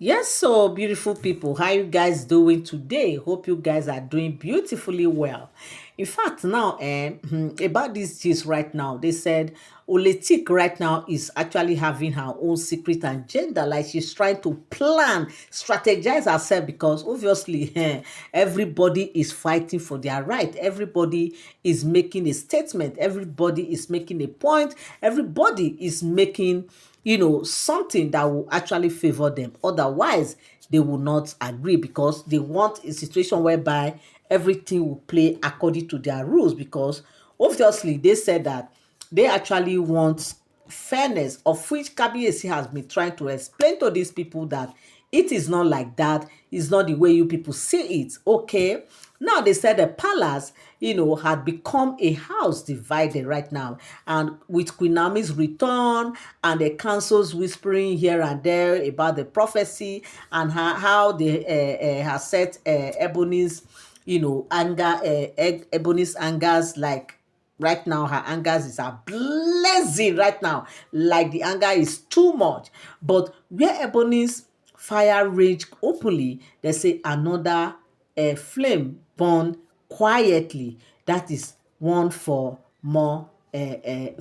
Yes, so beautiful people, how you guys doing today? Hope you guys are doing beautifully well. In fact, now about this gist right now, they said OleTik right now is actually having her own secret agenda, like she's trying to plan, strategize herself because obviously everybody is fighting for their right. Everybody is making a statement. Everybody is making a point. Everybody is making something that will actually favor them. Otherwise, they will not agree because they want a situation whereby everything will play according to their rules. Because obviously, they said that they actually want fairness, of which Kabiesi has been trying to explain to these people that it is not like that. It's not the way you people see it. Okay. Now they said the palace, had become a house divided right now. And with Queen Naomi's return and the councils whispering here and there about the prophecy and how they have set Ebony's, Ebony's angers, like right now her angers is a blazing right now, like the anger is too much. But where Ebony's fire rage openly, they say another flame burn quietly. That is one for more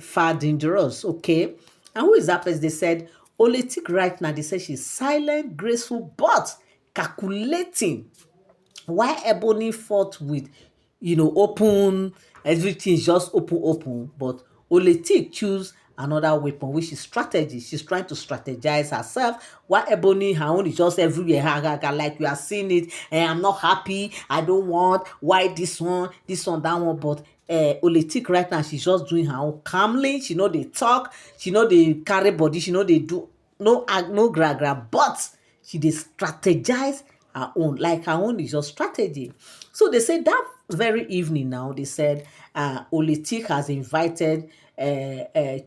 far dangerous. Okay, and who is that person? They said OleTik right now. They say she's silent, graceful, but calculating. Why Ebony fought with, open, everything is just open, but OleTik choose another weapon, which is strategy. She's trying to strategize herself. Why Ebony, her own is just everywhere, like we are seeing it. I'm not happy. I don't want. Why this one, that one, but OleTik right now, she's just doing her own calmly. She know they talk. She know they carry body. She know they do no gra, but she dey strategize her own, like her own is just strategy. So they said that very evening now, they said OleTik has invited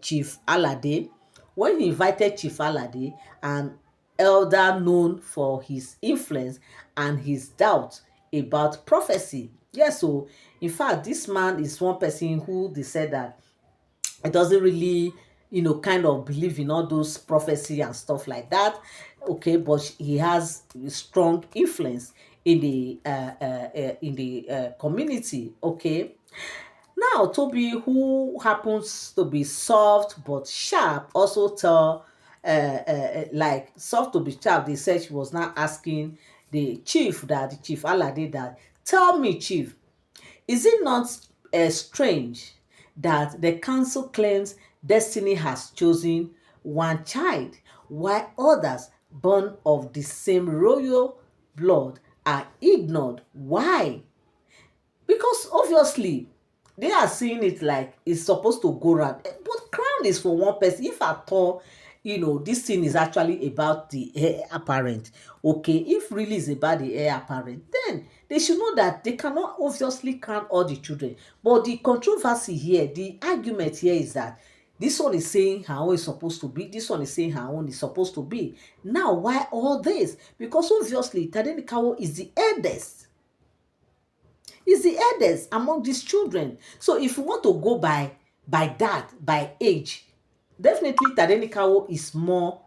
Chief Allad. When he invited Chief Allad, an elder known for his influence and his doubt about prophecy. Yes, so in fact, this man is one person who they said that it doesn't really kind of believe in all those prophecy and stuff like that. Okay, but he has strong influence in the community. Okay, now Toby, who happens to be soft but sharp, also tell like soft to be sharp, they said she was not asking the chief, that the Chief Allad, that tell me, chief, is it not strange that the council claims destiny has chosen one child, while others born of the same royal blood are ignored? Why? Because obviously they are seeing it like it's supposed to go round. But crown is for one person. If at all, this thing is actually about the heir apparent. Okay, if really is about the heir apparent, then they should know that they cannot obviously crown all the children. But the controversy here, the argument here is that this one is saying her own is supposed to be, this one is saying her own is supposed to be. Now, why all this? Because obviously Tadenikawo is the eldest, is the eldest among these children. So if you want to go by that, by age, definitely Tadenikawo is more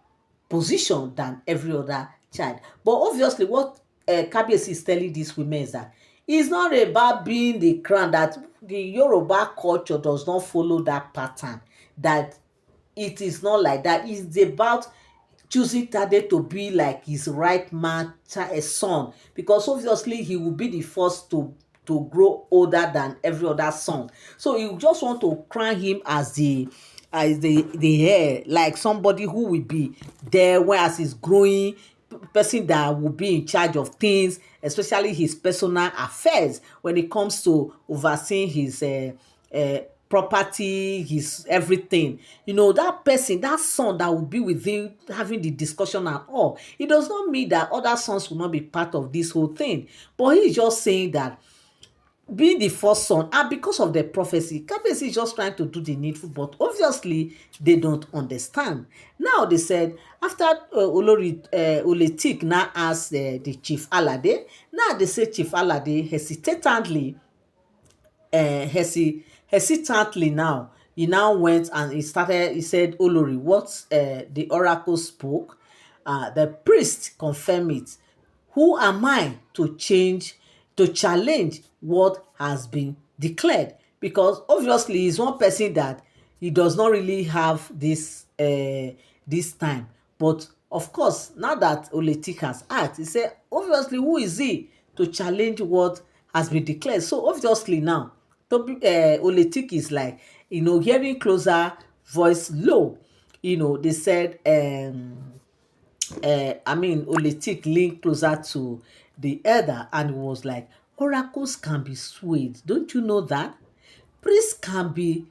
positioned than every other child. But obviously what Kabiesi is telling these women is that it's not about being the crown, that the Yoruba culture does not follow that pattern, that it is not like that. It's about choosing Tade to be like his right man son, because obviously he will be the first to grow older than every other son. So you just want to crown him as the heir, like somebody who will be there whereas he's growing, person that will be in charge of things, especially his personal affairs when it comes to overseeing his uh, property, his everything. That person, that son that will be with him having the discussion and all. It does not mean that other sons will not be part of this whole thing. But he's just saying that being the first son, and because of the prophecy, Kabiyesi is just trying to do the needful, but obviously they don't understand. Now they said after OleTik now asked the Chief Allad, now they say Chief Allad hesitantly, hesitantly now, he now went and he said, Olori, what the oracle spoke, the priest confirm it. Who am I to challenge what has been declared? Because obviously he's one person that he does not really have this time. But of course, now that OleTik has asked, he said, obviously, who is he to challenge what has been declared? So obviously now, OleTik is like, hearing closer, voice low. They said, OleTik leaned closer to the elder and was like, oracles can be swayed. Don't you know that? Priests can be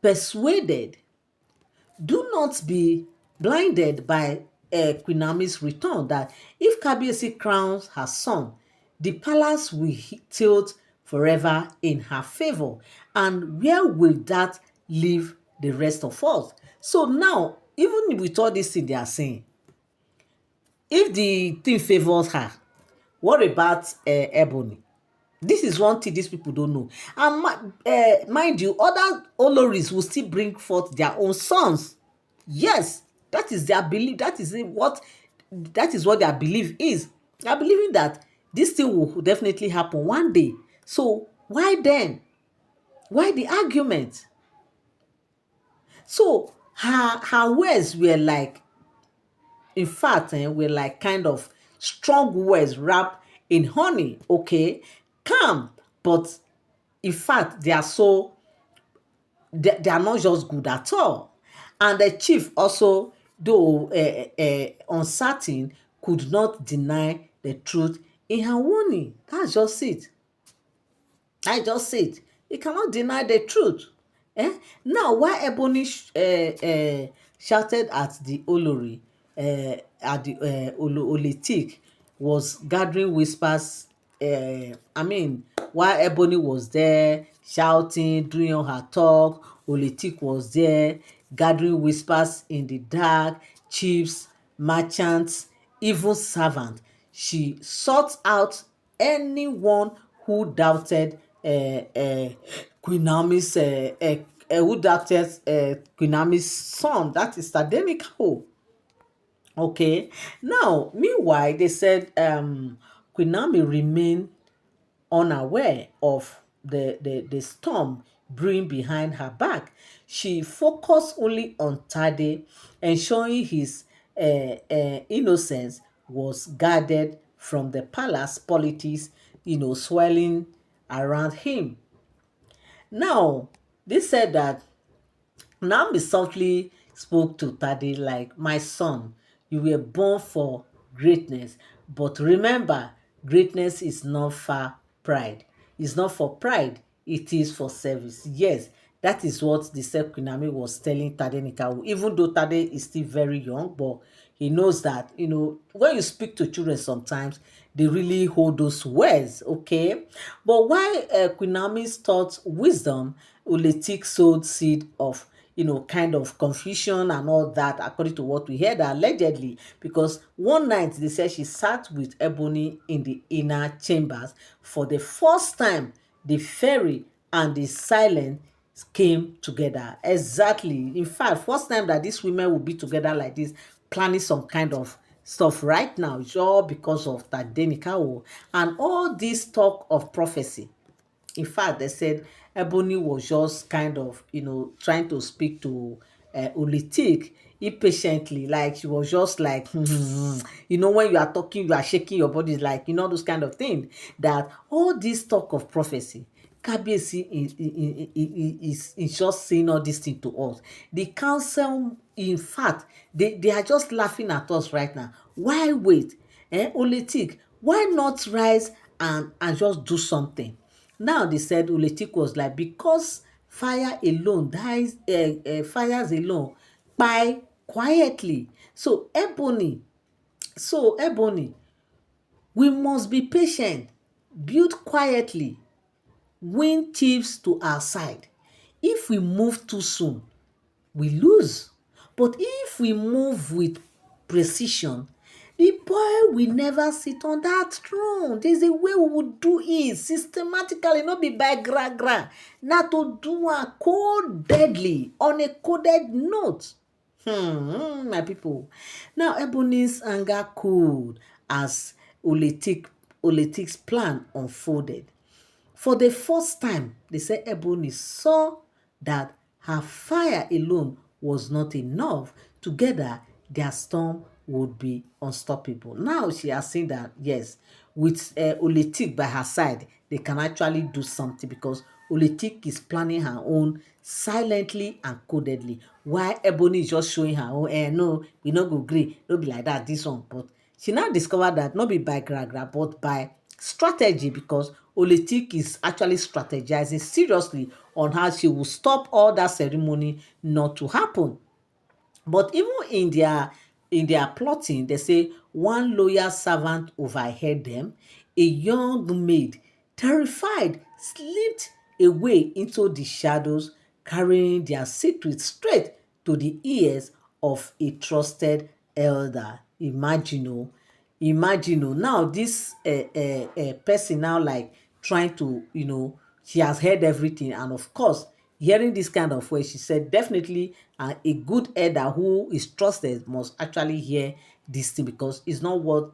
persuaded. Do not be blinded by Queen Naomi's return that if Kabiesi crowns her son, the palace will tilt forever in her favor. And where will that leave the rest of us? So now, even with all this thing they are saying, if the thing favors her, what about Ebony? This is one thing these people don't know. And mind you, other Oloris will still bring forth their own sons. Yes, that is their belief. That is what their belief is. They are believing that this thing will definitely happen one day. So why then? Why the argument? So her words were like, in fact, were like kind of strong words wrapped in honey. Okay, calm, but in fact, they are not just good at all. And the chief also, though uncertain, could not deny the truth in her warning. That's just it. I just said you cannot deny the truth. Now, why Ebony shouted at the Olori, at the OleTik, was gathering whispers. While Ebony was there shouting, doing all her talk, OleTik was there gathering whispers in the dark. Chiefs, merchants, even servants. She sought out anyone who doubted Queen Naomi's Queen Naomi's son, that is Tadenikawo. Okay. Now, meanwhile, they said Queen Naomi remained unaware of the storm brewing behind her back. She focused only on Tade, ensuring his innocence was guarded from the palace politics, swirling around him. Now, they said that Naomi softly spoke to Tade like, my son, you were born for greatness. But remember, greatness is not for pride. It's not for pride, it is for service. Yes, that is what the said Queen Naomi was telling Tade Nikawo. Even though Tade is still very young, but he knows that, when you speak to children sometimes, they really hold those words, okay? But while Queen Naomi's taught wisdom, OleTik sowed seed of kind of confusion and all that, according to what we heard allegedly, because one night they said she sat with Ebony in the inner chambers. For the first time, the fairy and the silent came together. Exactly. In fact, first time that these women will be together like this, planning some kind of stuff right now, it's all because of Tadenikawo and all this talk of prophecy. In fact, they said Ebony was just kind of, trying to speak to OleTik impatiently. Like she was just like, when you are talking, you are shaking your body, like, those kind of things. That all this talk of prophecy, Kabiesi is just saying all this thing to us. The council, in fact, they are just laughing at us right now. Why wait? OleTik, why not rise and just do something? Now they said OleTik was like, because fire alone fires alone by quietly. So Ebony, we must be patient, build quietly, win thieves to our side. If we move too soon, we lose. But if we move with precision, the boy will never sit on that throne. There's a way we would do it systematically, not be by gra. Not to do a code deadly on a coded note. My people. Now, Ebony's anger cooled as OleTik, OleTik's plan unfolded. For the first time, they said Ebony saw that her fire alone was not enough. Together, their storm would be unstoppable. Now she has seen that, yes, with OleTik by her side, they can actually do something because OleTik is planning her own silently and codedly, while Ebony is just showing her own, no, we no go gree, no be like that, this one. But she now discovered that not be by gra but by strategy, because OleTik is actually strategizing seriously on how she will stop all that ceremony not to happen. But even in their plotting, they say one loyal servant overheard them. A young maid, terrified, slipped away into the shadows, carrying their secret straight to the ears of a trusted elder. Imagine, oh, imagine, oh, now this person now like trying to, she has heard everything, and of course, hearing this kind of way, she said definitely a good elder who is trusted must actually hear this thing, because it's not what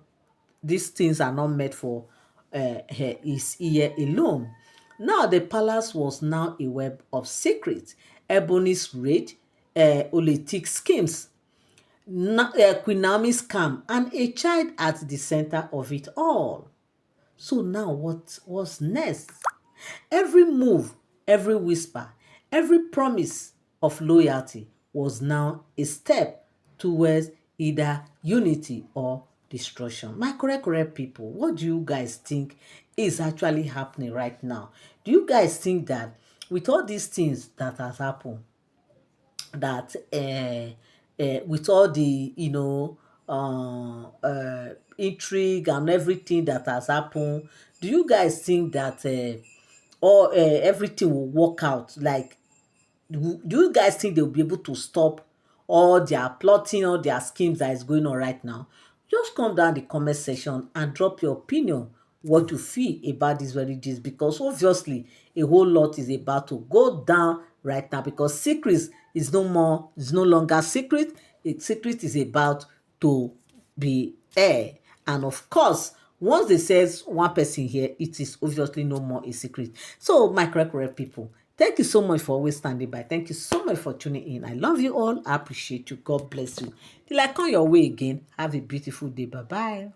these things are not meant for his ear alone. Now the palace was now a web of secrets. Ebony's rage, OleTik's schemes, Queen Naomi's scam, and a child at the center of it all. So now what was next? Every move, every whisper, every promise of loyalty was now a step towards either unity or destruction. My correct people, what do you guys think is actually happening right now? Do you guys think that with all these things that has happened, that with all the intrigue and everything that has happened, do you guys think that all everything will work out? Like, do you guys think they'll be able to stop all their plotting, all their schemes that is going on right now? Just come down the comment section and drop your opinion, what you feel about this very gist, because obviously a whole lot is about to go down right now, because secrets is no longer secret. A secret is about to be air. And of course, once they says one person here, it is obviously no more a secret. So my correct people, thank you so much for always standing by. Thank you so much for tuning in. I love you all. I appreciate you. God bless you. Till I come your way again, have a beautiful day. Bye bye.